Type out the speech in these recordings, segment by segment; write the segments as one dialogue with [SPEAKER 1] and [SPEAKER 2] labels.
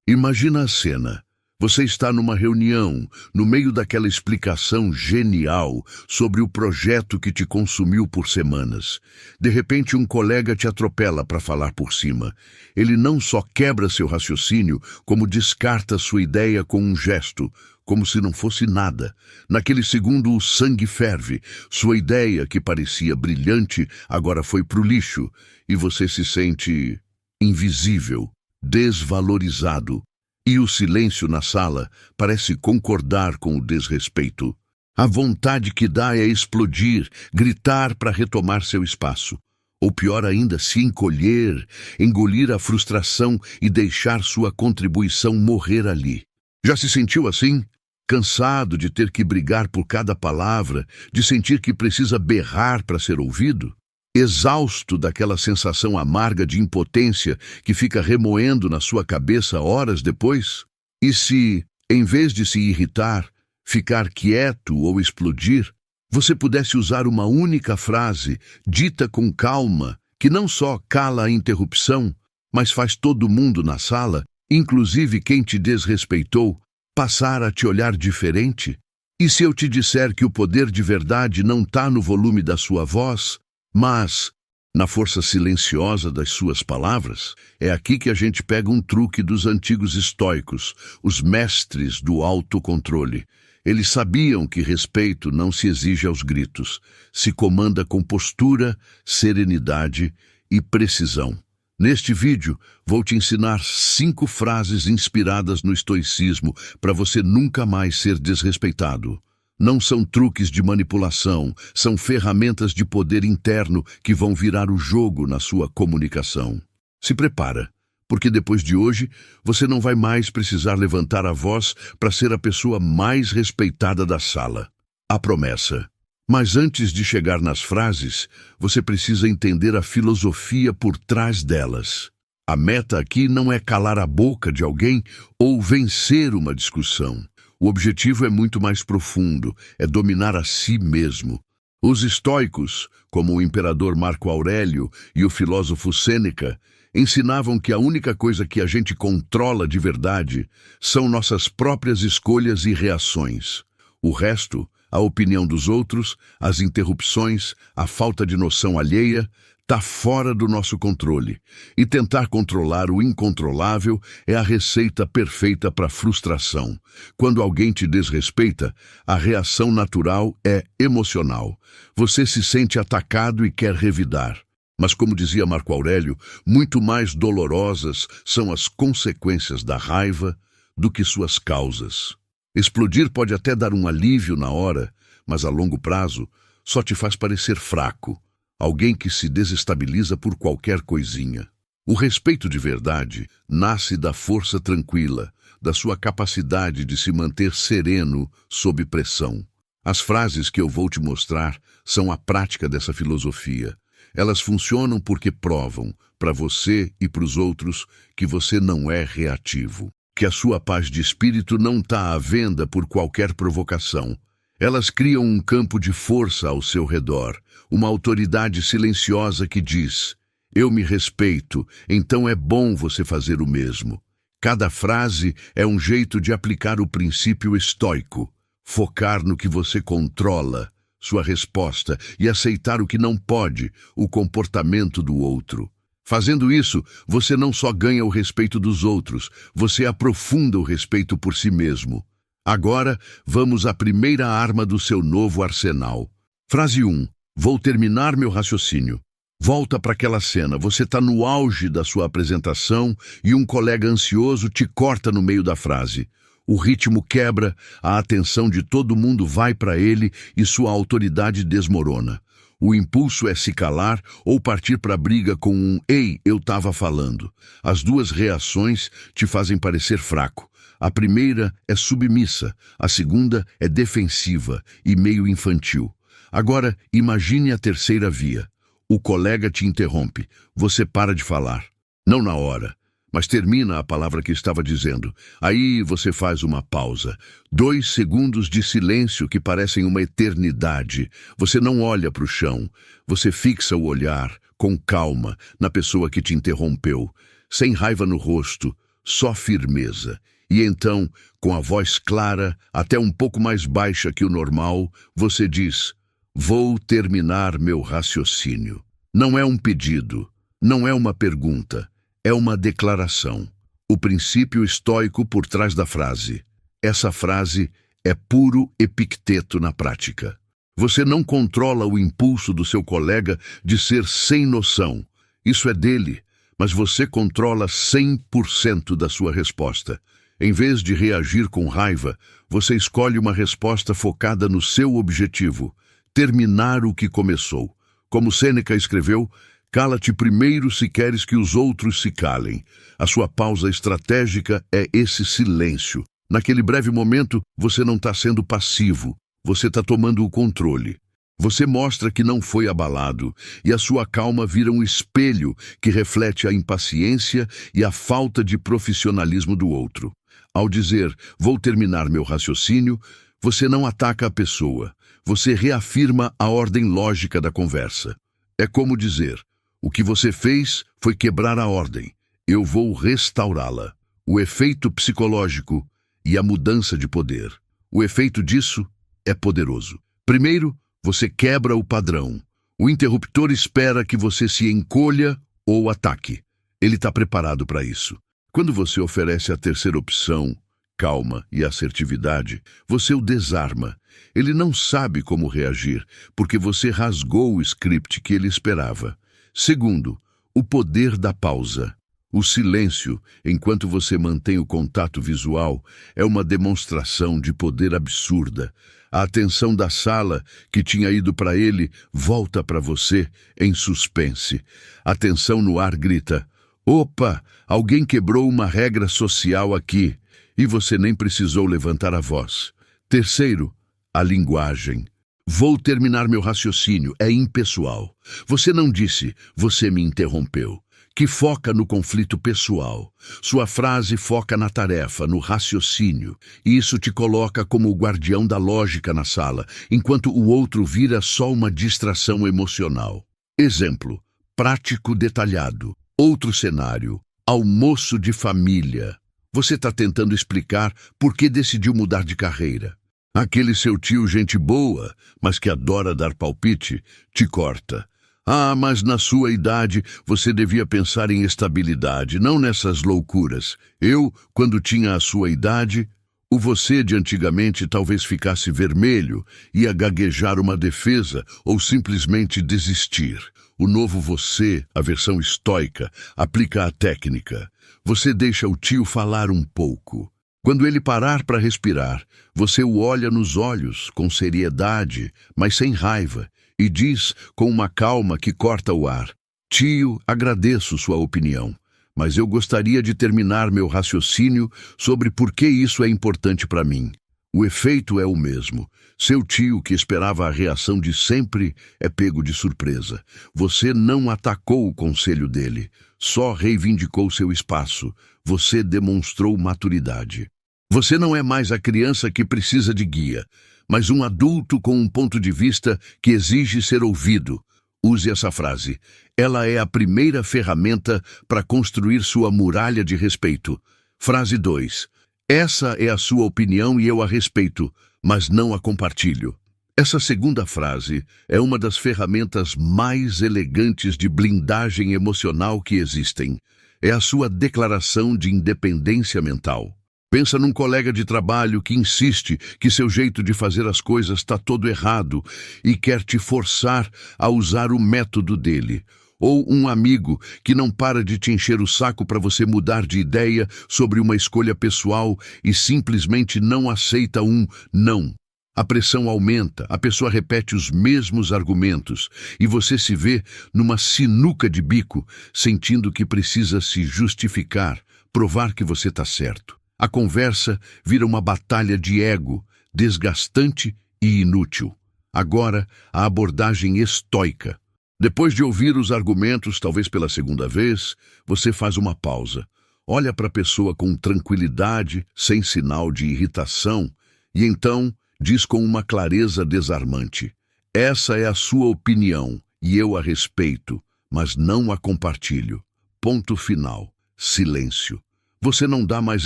[SPEAKER 1] Imagina a cena. Você está numa reunião, no meio daquela explicação genial sobre o projeto que te consumiu por semanas. De repente, um colega te atropela para falar por cima. Ele não só quebra seu raciocínio, como descarta sua ideia com um gesto, como se não fosse nada. Naquele segundo, o sangue ferve. Sua ideia, que parecia brilhante, agora foi pro lixo, e você se sente invisível, desvalorizado. E o silêncio na sala parece concordar com o desrespeito. A vontade que dá é explodir, gritar para retomar seu espaço. Ou pior ainda, se encolher, engolir a frustração e deixar sua contribuição morrer ali. Já se sentiu assim? Cansado de ter que brigar por cada palavra, de sentir que precisa berrar para ser ouvido? Exausto daquela sensação amarga de impotência que fica remoendo na sua cabeça horas depois? E se, em vez de se irritar, ficar quieto ou explodir, você pudesse usar uma única frase, dita com calma, que não só cala a interrupção, mas faz todo mundo na sala, inclusive quem te desrespeitou, passar a te olhar diferente? E se eu te disser que o poder de verdade não está no volume da sua voz, mas na força silenciosa das suas palavras? É aqui que a gente pega um truque dos antigos estoicos, os mestres do autocontrole. Eles sabiam que respeito não se exige aos gritos, se comanda com postura, serenidade e precisão. Neste vídeo, vou te ensinar 5 frases inspiradas no estoicismo para você nunca mais ser desrespeitado. Não são truques de manipulação, são ferramentas de poder interno que vão virar o jogo na sua comunicação. Se prepara, porque depois de hoje, você não vai mais precisar levantar a voz para ser a pessoa mais respeitada da sala. A promessa. Mas antes de chegar nas frases, você precisa entender a filosofia por trás delas. A meta aqui não é calar a boca de alguém ou vencer uma discussão. O objetivo é muito mais profundo, é dominar a si mesmo. Os estoicos, como o imperador Marco Aurélio e o filósofo Sêneca, ensinavam que a única coisa que a gente controla de verdade são nossas próprias escolhas e reações. O resto, a opinião dos outros, as interrupções, a falta de noção alheia, está fora do nosso controle. E tentar controlar o incontrolável é a receita perfeita para a frustração. Quando alguém te desrespeita, a reação natural é emocional. Você se sente atacado e quer revidar. Mas, como dizia Marco Aurélio, muito mais dolorosas são as consequências da raiva do que suas causas. Explodir pode até dar um alívio na hora, mas a longo prazo só te faz parecer fraco. Alguém que se desestabiliza por qualquer coisinha. O respeito de verdade nasce da força tranquila, da sua capacidade de se manter sereno sob pressão. As frases que eu vou te mostrar são a prática dessa filosofia. Elas funcionam porque provam, para você e para os outros, que você não é reativo, que a sua paz de espírito não está à venda por qualquer provocação. Elas criam um campo de força ao seu redor, uma autoridade silenciosa que diz: eu me respeito, então é bom você fazer o mesmo. Cada frase é um jeito de aplicar o princípio estoico, focar no que você controla, sua resposta, e aceitar o que não pode, o comportamento do outro. Fazendo isso, você não só ganha o respeito dos outros, você aprofunda o respeito por si mesmo. Agora, vamos à primeira arma do seu novo arsenal. Frase 1. Vou terminar meu raciocínio. Volta para aquela cena, você está no auge da sua apresentação e um colega ansioso te corta no meio da frase. O ritmo quebra, a atenção de todo mundo vai para ele e sua autoridade desmorona. O impulso é se calar ou partir para a briga com um "Ei, eu estava falando". As duas reações te fazem parecer fraco. A primeira é submissa, a segunda é defensiva e meio infantil. Agora, imagine a terceira via. O colega te interrompe, você para de falar. Não na hora, mas termina a palavra que estava dizendo. Aí você faz uma pausa. 2 segundos de silêncio que parecem uma eternidade. Você não olha para o chão. Você fixa o olhar, com calma, na pessoa que te interrompeu. Sem raiva no rosto, só firmeza. E então, com a voz clara, até um pouco mais baixa que o normal, você diz: vou terminar meu raciocínio. Não é um pedido, não é uma pergunta, é uma declaração. O princípio estoico por trás da frase. Essa frase é puro Epicteto na prática. Você não controla o impulso do seu colega de ser sem noção. Isso é dele, mas você controla 100% da sua resposta. Em vez de reagir com raiva, você escolhe uma resposta focada no seu objetivo, terminar o que começou. Como Sêneca escreveu, cala-te primeiro se queres que os outros se calem. A sua pausa estratégica é esse silêncio. Naquele breve momento, você não está sendo passivo, você está tomando o controle. Você mostra que não foi abalado, e a sua calma vira um espelho que reflete a impaciência e a falta de profissionalismo do outro. Ao dizer, vou terminar meu raciocínio, você não ataca a pessoa, você reafirma a ordem lógica da conversa. É como dizer, o que você fez foi quebrar a ordem, eu vou restaurá-la. O efeito psicológico e a mudança de poder. O efeito disso é poderoso. Primeiro, você quebra o padrão. O interruptor espera que você se encolha ou ataque. Ele está preparado para isso. Quando você oferece a terceira opção, calma e assertividade, você o desarma. Ele não sabe como reagir, porque você rasgou o script que ele esperava. Segundo, o poder da pausa. O silêncio, enquanto você mantém o contato visual, é uma demonstração de poder absurda. A atenção da sala, que tinha ido para ele, volta para você em suspense. A tensão no ar grita: opa, alguém quebrou uma regra social aqui, e você nem precisou levantar a voz. Terceiro, a linguagem. Vou terminar meu raciocínio, é impessoal. Você não disse, você me interrompeu, que foca no conflito pessoal. Sua frase foca na tarefa, no raciocínio, e isso te coloca como o guardião da lógica na sala, enquanto o outro vira só uma distração emocional. Exemplo, prático detalhado. Outro cenário, almoço de família. Você está tentando explicar por que decidiu mudar de carreira. Aquele seu tio gente boa, mas que adora dar palpite, te corta. Ah, mas na sua idade você devia pensar em estabilidade, não nessas loucuras. Eu, quando tinha a sua idade, o você de antigamente talvez ficasse vermelho, ia gaguejar uma defesa ou simplesmente desistir. O novo você, a versão estoica, aplica a técnica. Você deixa o tio falar um pouco. Quando ele parar para respirar, você o olha nos olhos, com seriedade, mas sem raiva, e diz com uma calma que corta o ar: tio, agradeço sua opinião, mas eu gostaria de terminar meu raciocínio sobre por que isso é importante para mim. O efeito é o mesmo. Seu tio, que esperava a reação de sempre, é pego de surpresa. Você não atacou o conselho dele, só reivindicou seu espaço. Você demonstrou maturidade. Você não é mais a criança que precisa de guia, mas um adulto com um ponto de vista que exige ser ouvido. Use essa frase. Ela é a primeira ferramenta para construir sua muralha de respeito. Frase 2. Essa é a sua opinião e eu a respeito, mas não a compartilho. Essa segunda frase é uma das ferramentas mais elegantes de blindagem emocional que existem. É a sua declaração de independência mental. Pensa num colega de trabalho que insiste que seu jeito de fazer as coisas está todo errado e quer te forçar a usar o método dele. Ou um amigo que não para de te encher o saco para você mudar de ideia sobre uma escolha pessoal e simplesmente não aceita um não. A pressão aumenta, a pessoa repete os mesmos argumentos e você se vê numa sinuca de bico, sentindo que precisa se justificar, provar que você está certo. A conversa vira uma batalha de ego, desgastante e inútil. Agora, a abordagem estoica. Depois de ouvir os argumentos, talvez pela segunda vez, você faz uma pausa. Olha para a pessoa com tranquilidade, sem sinal de irritação, e então diz com uma clareza desarmante: essa é a sua opinião, e eu a respeito, mas não a compartilho. Ponto final. Silêncio. Você não dá mais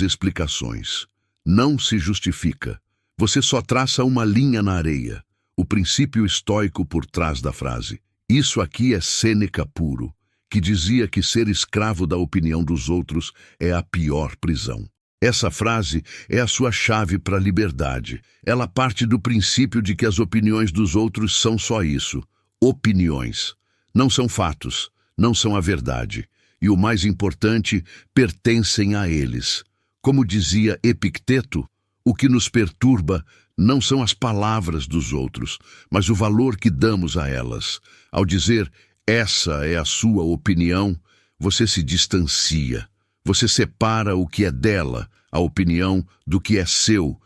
[SPEAKER 1] explicações. Não se justifica. Você só traça uma linha na areia. O princípio estoico por trás da frase. Isso aqui é Sêneca puro, que dizia que ser escravo da opinião dos outros é a pior prisão. Essa frase é a sua chave para a liberdade. Ela parte do princípio de que as opiniões dos outros são só isso, opiniões. Não são fatos, não são a verdade. E o mais importante, pertencem a eles. Como dizia Epicteto, o que nos perturba não são as palavras dos outros, mas o valor que damos a elas. Ao dizer, essa é a sua opinião, você se distancia. Você separa o que é dela, a opinião, do que é seu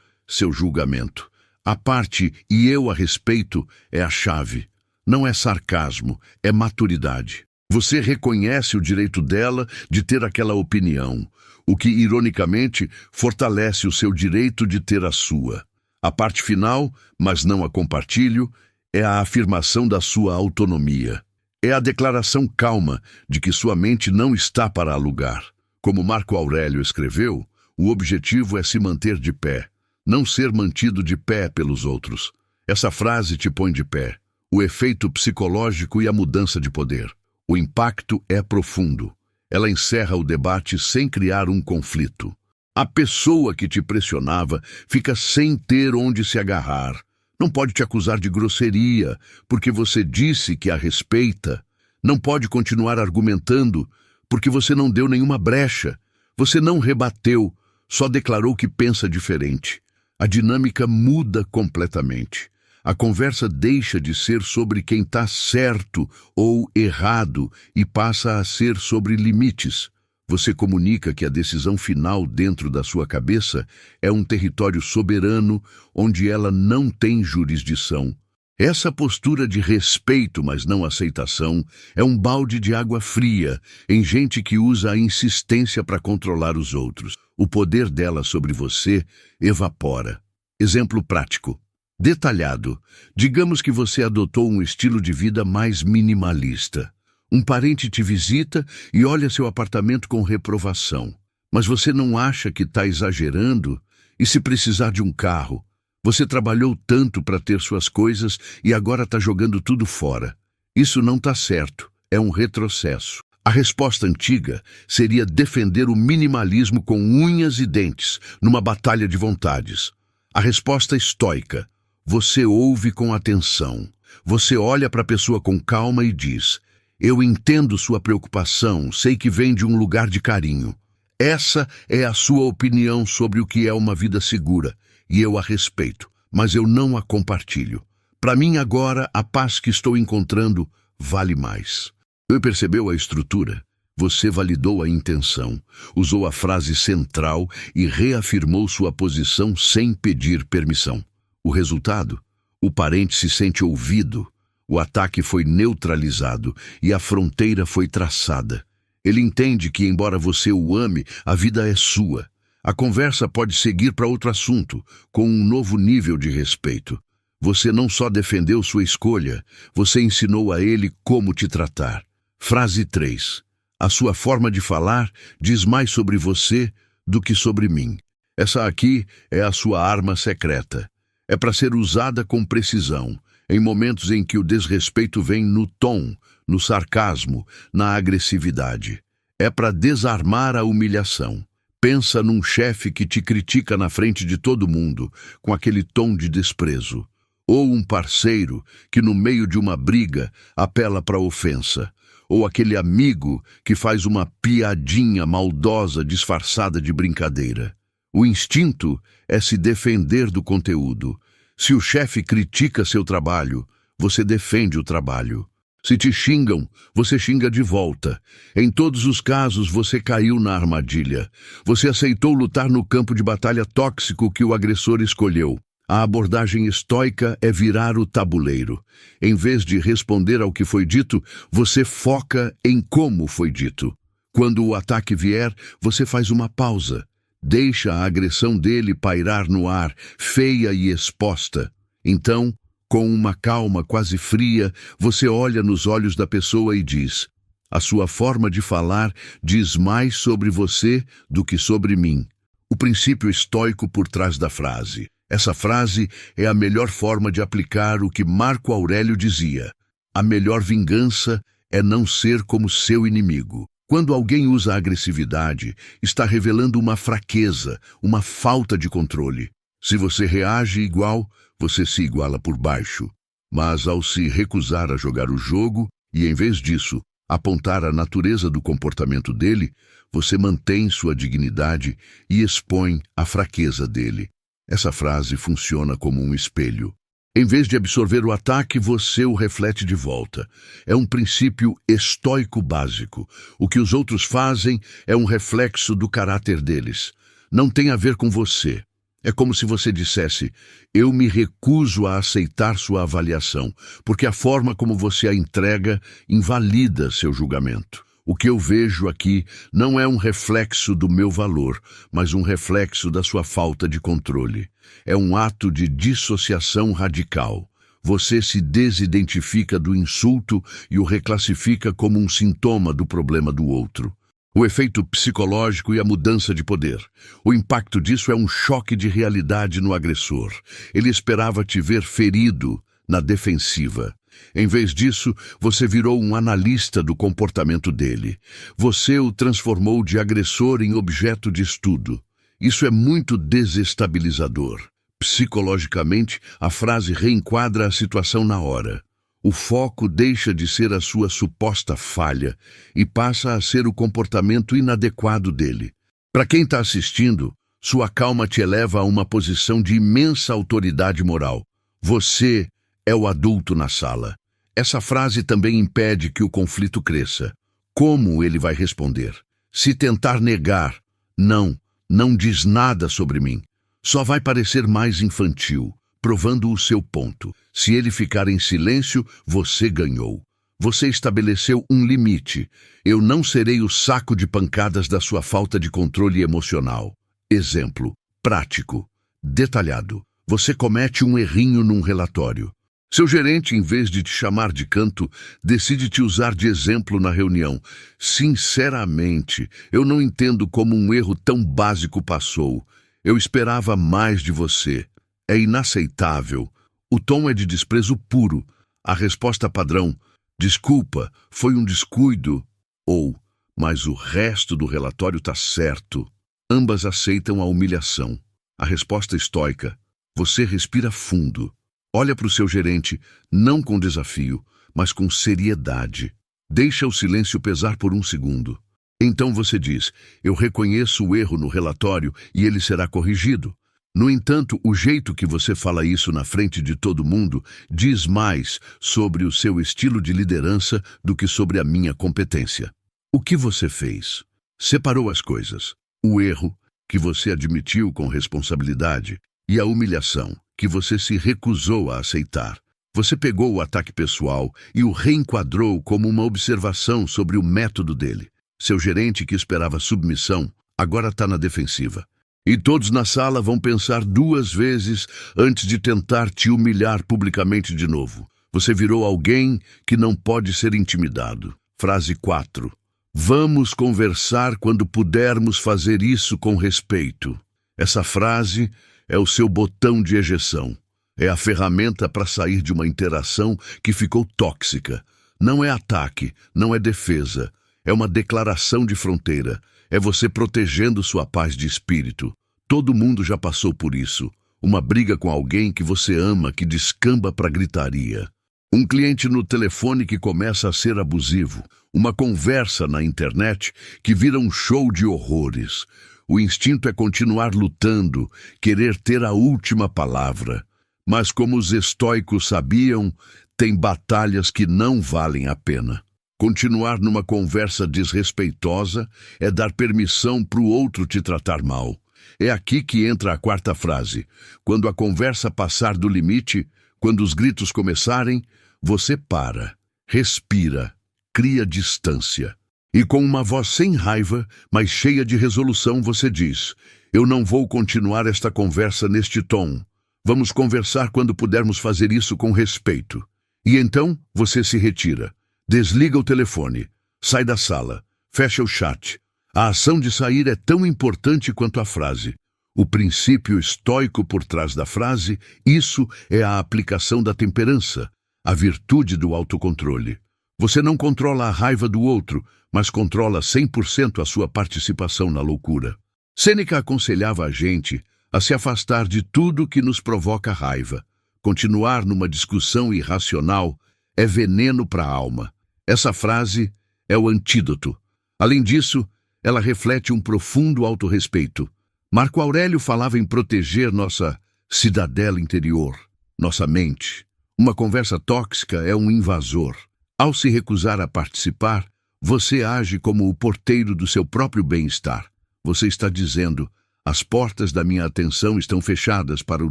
[SPEAKER 1] julgamento. A parte e eu a respeito é a chave. Não é sarcasmo, é maturidade. Você reconhece o direito dela de ter aquela opinião, o que, ironicamente, fortalece o seu direito de ter a sua. A parte final, mas não a compartilho, é a afirmação da sua autonomia. É a declaração calma de que sua mente não está para alugar. Como Marco Aurélio escreveu, o objetivo é se manter de pé, não ser mantido de pé pelos outros. Essa frase te põe de pé. O efeito psicológico e a mudança de poder. O impacto é profundo. Ela encerra o debate sem criar um conflito. A pessoa que te pressionava fica sem ter onde se agarrar. Não pode te acusar de grosseria, porque você disse que a respeita. Não pode continuar argumentando, porque você não deu nenhuma brecha. Você não rebateu, só declarou que pensa diferente. A dinâmica muda completamente. A conversa deixa de ser sobre quem está certo ou errado e passa a ser sobre limites. Você comunica que a decisão final dentro da sua cabeça é um território soberano onde ela não tem jurisdição. Essa postura de respeito, mas não aceitação, é um balde de água fria em gente que usa a insistência para controlar os outros. O poder dela sobre você evapora. Exemplo prático. Detalhado, digamos que você adotou um estilo de vida mais minimalista. Um parente te visita e olha seu apartamento com reprovação. Mas você não acha que está exagerando? E se precisar de um carro? Você trabalhou tanto para ter suas coisas e agora está jogando tudo fora. Isso não está certo, é um retrocesso. A resposta antiga seria defender o minimalismo com unhas e dentes, numa batalha de vontades. A resposta estoica. Você ouve com atenção. Você olha para a pessoa com calma e diz: eu entendo sua preocupação, sei que vem de um lugar de carinho. Essa é a sua opinião sobre o que é uma vida segura, e eu a respeito, mas eu não a compartilho. Para mim agora, a paz que estou encontrando vale mais. Você percebeu a estrutura? Você validou a intenção, usou a frase central e reafirmou sua posição sem pedir permissão. O resultado? O parente se sente ouvido, o ataque foi neutralizado e a fronteira foi traçada. Ele entende que, embora você o ame, a vida é sua. A conversa pode seguir para outro assunto, com um novo nível de respeito. Você não só defendeu sua escolha, você ensinou a ele como te tratar. Frase 3. A sua forma de falar diz mais sobre você do que sobre mim. Essa aqui é a sua arma secreta. É para ser usada com precisão, em momentos em que o desrespeito vem no tom, no sarcasmo, na agressividade. É para desarmar a humilhação. Pensa num chefe que te critica na frente de todo mundo, com aquele tom de desprezo. Ou um parceiro que, no meio de uma briga, apela para a ofensa. Ou aquele amigo que faz uma piadinha maldosa disfarçada de brincadeira. O instinto é se defender do conteúdo. Se o chefe critica seu trabalho, você defende o trabalho. Se te xingam, você xinga de volta. Em todos os casos, você caiu na armadilha. Você aceitou lutar no campo de batalha tóxico que o agressor escolheu. A abordagem estoica é virar o tabuleiro. Em vez de responder ao que foi dito, você foca em como foi dito. Quando o ataque vier, você faz uma pausa. Deixa a agressão dele pairar no ar, feia e exposta. Então, com uma calma quase fria, você olha nos olhos da pessoa e diz: A sua forma de falar diz mais sobre você do que sobre mim. O princípio estoico por trás da frase. Essa frase é a melhor forma de aplicar o que Marco Aurélio dizia: a melhor vingança é não ser como seu inimigo. Quando alguém usa agressividade, está revelando uma fraqueza, uma falta de controle. Se você reage igual, você se iguala por baixo. Mas ao se recusar a jogar o jogo e, em vez disso, apontar a natureza do comportamento dele, você mantém sua dignidade e expõe a fraqueza dele. Essa frase funciona como um espelho. Em vez de absorver o ataque, você o reflete de volta. É um princípio estoico básico. O que os outros fazem é um reflexo do caráter deles. Não tem a ver com você. É como se você dissesse: eu me recuso a aceitar sua avaliação, porque a forma como você a entrega invalida seu julgamento. O que eu vejo aqui não é um reflexo do meu valor, mas um reflexo da sua falta de controle. É um ato de dissociação radical. Você se desidentifica do insulto e o reclassifica como um sintoma do problema do outro. O efeito psicológico e a mudança de poder. O impacto disso é um choque de realidade no agressor. Ele esperava te ver ferido, na defensiva. Em vez disso, você virou um analista do comportamento dele. Você o transformou de agressor em objeto de estudo. Isso é muito desestabilizador. Psicologicamente, a frase reenquadra a situação na hora. O foco deixa de ser a sua suposta falha e passa a ser o comportamento inadequado dele. Para quem está assistindo, sua calma te eleva a uma posição de imensa autoridade moral. Você é o adulto na sala. Essa frase também impede que o conflito cresça. Como ele vai responder? Se tentar negar, não diz nada sobre mim, só vai parecer mais infantil, provando o seu ponto. Se ele ficar em silêncio, você ganhou. Você estabeleceu um limite. Eu não serei o saco de pancadas da sua falta de controle emocional. Exemplo prático, detalhado. Você comete um errinho num relatório. Seu gerente, em vez de te chamar de canto, decide te usar de exemplo na reunião. Sinceramente, eu não entendo como um erro tão básico passou. Eu esperava mais de você. É inaceitável. O tom é de desprezo puro. A resposta padrão: desculpa, foi um descuido. Ou, mas o resto do relatório está certo. Ambas aceitam a humilhação. A resposta estoica: você respira fundo. Olha para o seu gerente, não com desafio, mas com seriedade. Deixa o silêncio pesar por um segundo. Então você diz: eu reconheço o erro no relatório e ele será corrigido. No entanto, o jeito que você fala isso na frente de todo mundo diz mais sobre o seu estilo de liderança do que sobre a minha competência. O que você fez? Separou as coisas. O erro, que você admitiu com responsabilidade, e a humilhação, que você se recusou a aceitar. Você pegou o ataque pessoal e o reenquadrou como uma observação sobre o método dele. Seu gerente, que esperava submissão, agora está na defensiva. E todos na sala vão pensar 2 vezes antes de tentar te humilhar publicamente de novo. Você virou alguém que não pode ser intimidado. Frase 4. Vamos conversar quando pudermos fazer isso com respeito. Essa frase é o seu botão de ejeção. É a ferramenta para sair de uma interação que ficou tóxica. Não é ataque, não é defesa. É uma declaração de fronteira. É você protegendo sua paz de espírito. Todo mundo já passou por isso. Uma briga com alguém que você ama que descamba para gritaria. Um cliente no telefone que começa a ser abusivo. Uma conversa na internet que vira um show de horrores. O instinto é continuar lutando, querer ter a última palavra. Mas como os estoicos sabiam, tem batalhas que não valem a pena. Continuar numa conversa desrespeitosa é dar permissão para o outro te tratar mal. É aqui que entra a 4ª frase. Quando a conversa passar do limite, quando os gritos começarem, você para, respira, cria distância. E com uma voz sem raiva, mas cheia de resolução, você diz: eu não vou continuar esta conversa neste tom. Vamos conversar quando pudermos fazer isso com respeito. E então você se retira. Desliga o telefone. Sai da sala. Fecha o chat. A ação de sair é tão importante quanto a frase. O princípio estoico por trás da frase, isso é a aplicação da temperança, a virtude do autocontrole. Você não controla a raiva do outro, mas controla 100% a sua participação na loucura. Sêneca aconselhava a gente a se afastar de tudo que nos provoca raiva. Continuar numa discussão irracional é veneno para a alma. Essa frase é o antídoto. Além disso, ela reflete um profundo autorrespeito. Marco Aurélio falava em proteger nossa cidadela interior, nossa mente. Uma conversa tóxica é um invasor. Ao se recusar a participar, você age como o porteiro do seu próprio bem-estar. Você está dizendo: as portas da minha atenção estão fechadas para o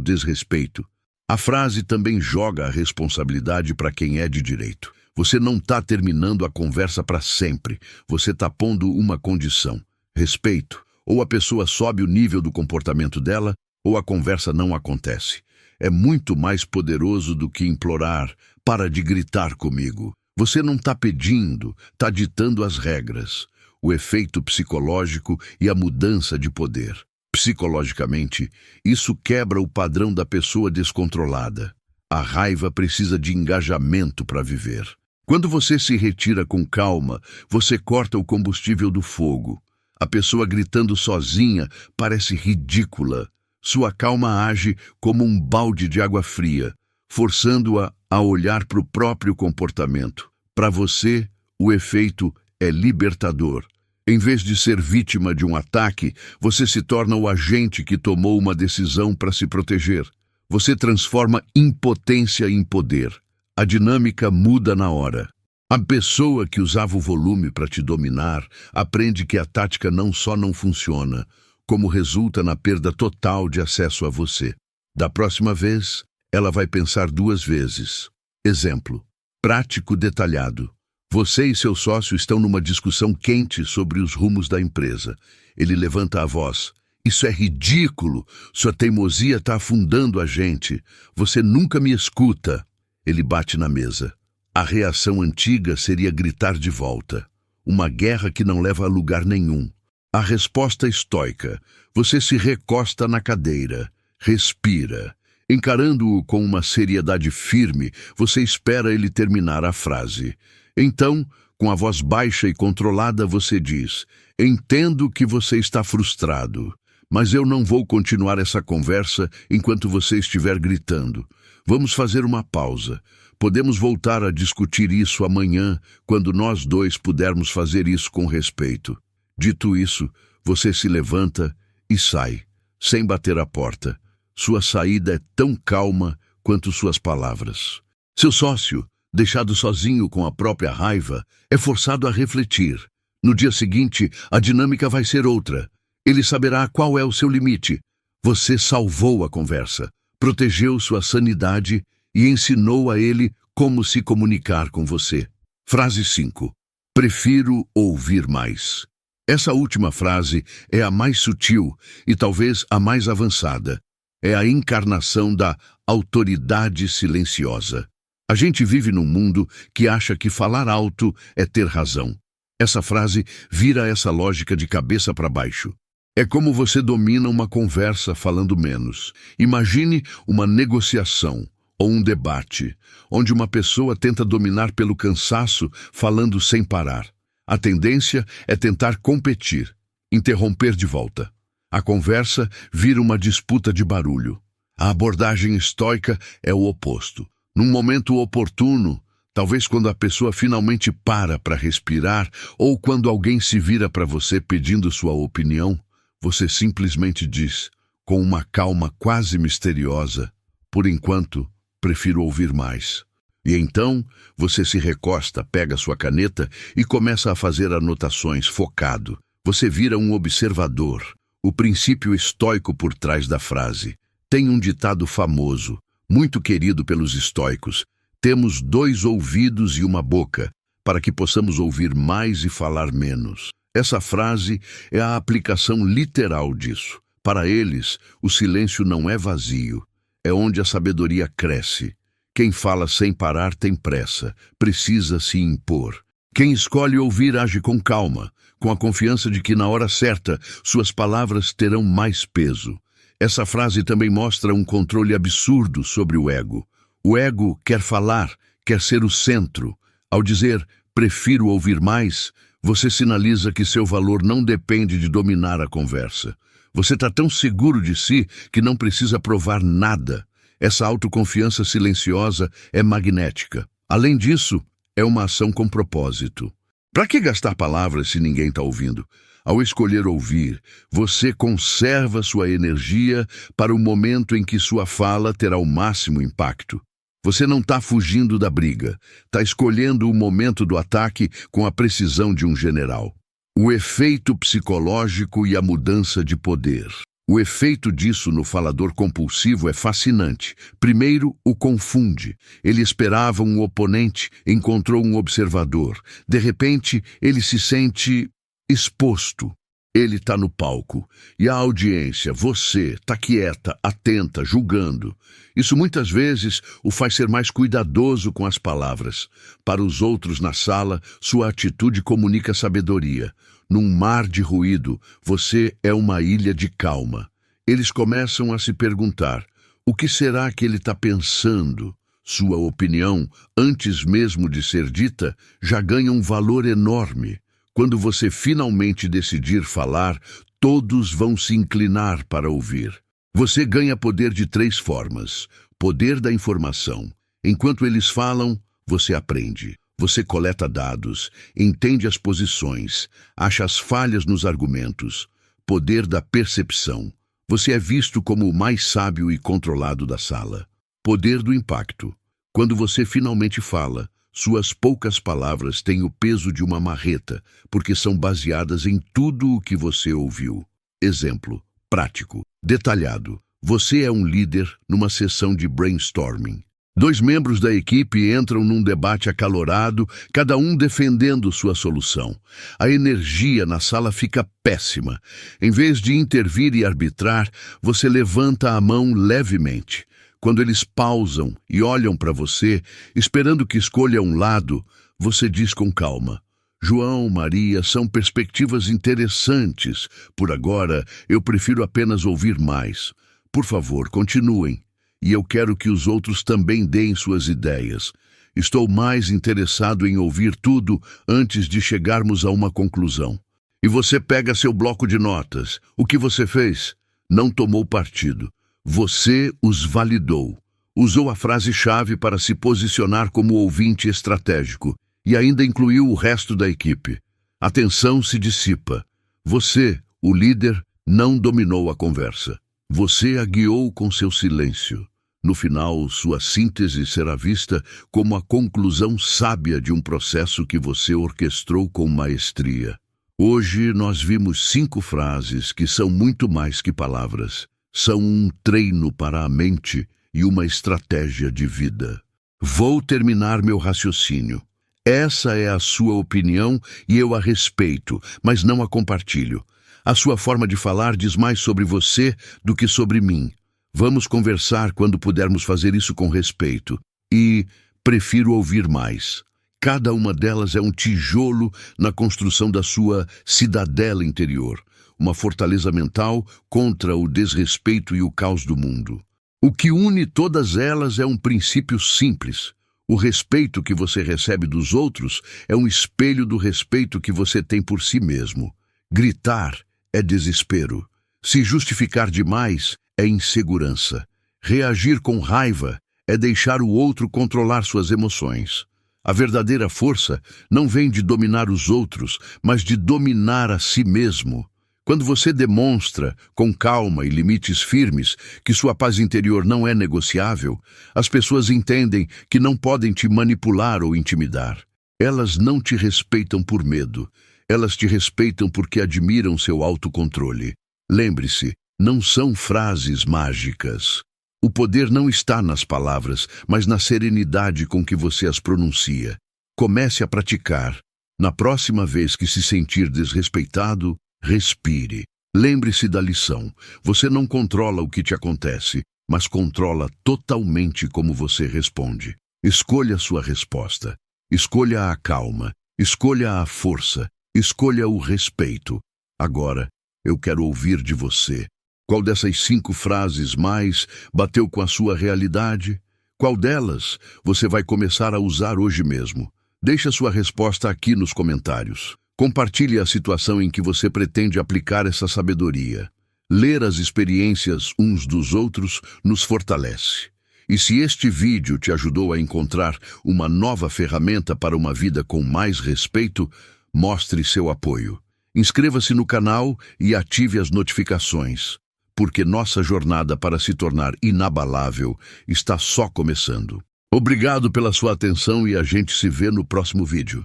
[SPEAKER 1] desrespeito. A frase também joga a responsabilidade para quem é de direito. Você não está terminando a conversa para sempre. Você está pondo uma condição: respeito. Ou a pessoa sobe o nível do comportamento dela, ou a conversa não acontece. É muito mais poderoso do que implorar: para de gritar comigo. Você não está pedindo, está ditando as regras. O efeito psicológico e a mudança de poder. Psicologicamente, isso quebra o padrão da pessoa descontrolada. A raiva precisa de engajamento para viver. Quando você se retira com calma, você corta o combustível do fogo. A pessoa gritando sozinha parece ridícula. Sua calma age como um balde de água fria, forçando-a a olhar para o próprio comportamento. Para você, o efeito é libertador. Em vez de ser vítima de um ataque, você se torna o agente que tomou uma decisão para se proteger. Você transforma impotência em poder. A dinâmica muda na hora. A pessoa que usava o volume para te dominar aprende que a tática não só não funciona, como resulta na perda total de acesso a você. Da próxima vez, ela vai pensar 2 vezes. Exemplo prático detalhado. Você e seu sócio estão numa discussão quente sobre os rumos da empresa. Ele levanta a voz: isso é ridículo, sua teimosia está afundando a gente. Você nunca me escuta. Ele bate na mesa. A reação antiga seria gritar de volta. Uma guerra que não leva a lugar nenhum. A resposta estoica: você se recosta na cadeira, respira. Encarando-o com uma seriedade firme, você espera ele terminar a frase. Então, com a voz baixa e controlada, você diz: entendo que você está frustrado, mas eu não vou continuar essa conversa enquanto você estiver gritando. Vamos fazer uma pausa. Podemos voltar a discutir isso amanhã, quando nós dois pudermos fazer isso com respeito. Dito isso, você se levanta e sai, sem bater a porta. Sua saída é tão calma quanto suas palavras. Seu sócio, deixado sozinho com a própria raiva, é forçado a refletir. No dia seguinte, a dinâmica vai ser outra. Ele saberá qual é o seu limite. Você salvou a conversa, protegeu sua sanidade e ensinou a ele como se comunicar com você. Frase 5. Prefiro ouvir mais. Essa última frase é a mais sutil e talvez a mais avançada. É a encarnação da autoridade silenciosa. A gente vive num mundo que acha que falar alto é ter razão. Essa frase vira essa lógica de cabeça para baixo. É como você domina uma conversa falando menos. Imagine uma negociação ou um debate, onde uma pessoa tenta dominar pelo cansaço, falando sem parar. A tendência é tentar competir, interromper de volta. A conversa vira uma disputa de barulho. A abordagem estoica é o oposto. Num momento oportuno, talvez quando a pessoa finalmente para respirar ou quando alguém se vira para você pedindo sua opinião, você simplesmente diz, com uma calma quase misteriosa: por enquanto, prefiro ouvir mais. E então, você se recosta, pega sua caneta e começa a fazer anotações, focado. Você vira um observador. O princípio estoico por trás da frase. Tem um ditado famoso, muito querido pelos estoicos: temos 2 ouvidos e uma boca, para que possamos ouvir mais e falar menos. Essa frase é a aplicação literal disso. Para eles, o silêncio não é vazio, é onde a sabedoria cresce. Quem fala sem parar tem pressa, precisa se impor. Quem escolhe ouvir age com calma, com a confiança de que na hora certa suas palavras terão mais peso. Essa frase também mostra um controle absurdo sobre o ego. O ego quer falar, quer ser o centro. Ao dizer, prefiro ouvir mais, você sinaliza que seu valor não depende de dominar a conversa. Você está tão seguro de si que não precisa provar nada. Essa autoconfiança silenciosa é magnética. Além disso, é uma ação com propósito. Para que gastar palavras se ninguém está ouvindo? Ao escolher ouvir, você conserva sua energia para o momento em que sua fala terá o máximo impacto. Você não está fugindo da briga, está escolhendo o momento do ataque com a precisão de um general. O efeito psicológico e a mudança de poder. O efeito disso no falador compulsivo é fascinante. Primeiro, o confunde. Ele esperava um oponente, encontrou um observador. De repente, ele se sente exposto. Ele está no palco. E a audiência, você, está quieta, atenta, julgando. Isso muitas vezes o faz ser mais cuidadoso com as palavras. Para os outros na sala, sua atitude comunica sabedoria. Num mar de ruído, você é uma ilha de calma. Eles começam a se perguntar, o que será que ele está pensando? Sua opinião, antes mesmo de ser dita, já ganha um valor enorme. Quando você finalmente decidir falar, todos vão se inclinar para ouvir. Você ganha poder de 3 formas. Poder da informação. Enquanto eles falam, você aprende. Você coleta dados, entende as posições, acha as falhas nos argumentos. Poder da percepção. Você é visto como o mais sábio e controlado da sala. Poder do impacto. Quando você finalmente fala, suas poucas palavras têm o peso de uma marreta, porque são baseadas em tudo o que você ouviu. Exemplo, prático, detalhado. Você é um líder numa sessão de brainstorming. 2 membros da equipe entram num debate acalorado, cada um defendendo sua solução. A energia na sala fica péssima. Em vez de intervir e arbitrar, você levanta a mão levemente. Quando eles pausam e olham para você, esperando que escolha um lado, você diz com calma, João, Maria, são perspectivas interessantes. Por agora, eu prefiro apenas ouvir mais. Por favor, continuem. E eu quero que os outros também deem suas ideias. Estou mais interessado em ouvir tudo antes de chegarmos a uma conclusão. E você pega seu bloco de notas. O que você fez? Não tomou partido. Você os validou. Usou a frase-chave para se posicionar como ouvinte estratégico e ainda incluiu o resto da equipe. A tensão se dissipa. Você, o líder, não dominou a conversa. Você a guiou com seu silêncio. No final, sua síntese será vista como a conclusão sábia de um processo que você orquestrou com maestria. Hoje nós vimos 5 frases que são muito mais que palavras. São um treino para a mente e uma estratégia de vida. Vou terminar meu raciocínio. Essa é a sua opinião e eu a respeito, mas não a compartilho. A sua forma de falar diz mais sobre você do que sobre mim. Vamos conversar quando pudermos fazer isso com respeito. E prefiro ouvir mais. Cada uma delas é um tijolo na construção da sua cidadela interior. Uma fortaleza mental contra o desrespeito e o caos do mundo. O que une todas elas é um princípio simples. O respeito que você recebe dos outros é um espelho do respeito que você tem por si mesmo. Gritar é desespero. Se justificar demais é insegurança. Reagir com raiva é deixar o outro controlar suas emoções. A verdadeira força não vem de dominar os outros, mas de dominar a si mesmo. Quando você demonstra, com calma e limites firmes, que sua paz interior não é negociável, as pessoas entendem que não podem te manipular ou intimidar. Elas não te respeitam por medo. Elas te respeitam porque admiram seu autocontrole. Lembre-se, não são frases mágicas. O poder não está nas palavras, mas na serenidade com que você as pronuncia. Comece a praticar. Na próxima vez que se sentir desrespeitado, respire. Lembre-se da lição. Você não controla o que te acontece, mas controla totalmente como você responde. Escolha sua resposta. Escolha a calma. Escolha a força, escolha o respeito. Agora, eu quero ouvir de você. Qual dessas 5 frases mais bateu com a sua realidade? Qual delas você vai começar a usar hoje mesmo? Deixe a sua resposta aqui nos comentários. Compartilhe a situação em que você pretende aplicar essa sabedoria. Ler as experiências uns dos outros nos fortalece. E se este vídeo te ajudou a encontrar uma nova ferramenta para uma vida com mais respeito, mostre seu apoio. Inscreva-se no canal e ative as notificações, porque nossa jornada para se tornar inabalável está só começando. Obrigado pela sua atenção e a gente se vê no próximo vídeo.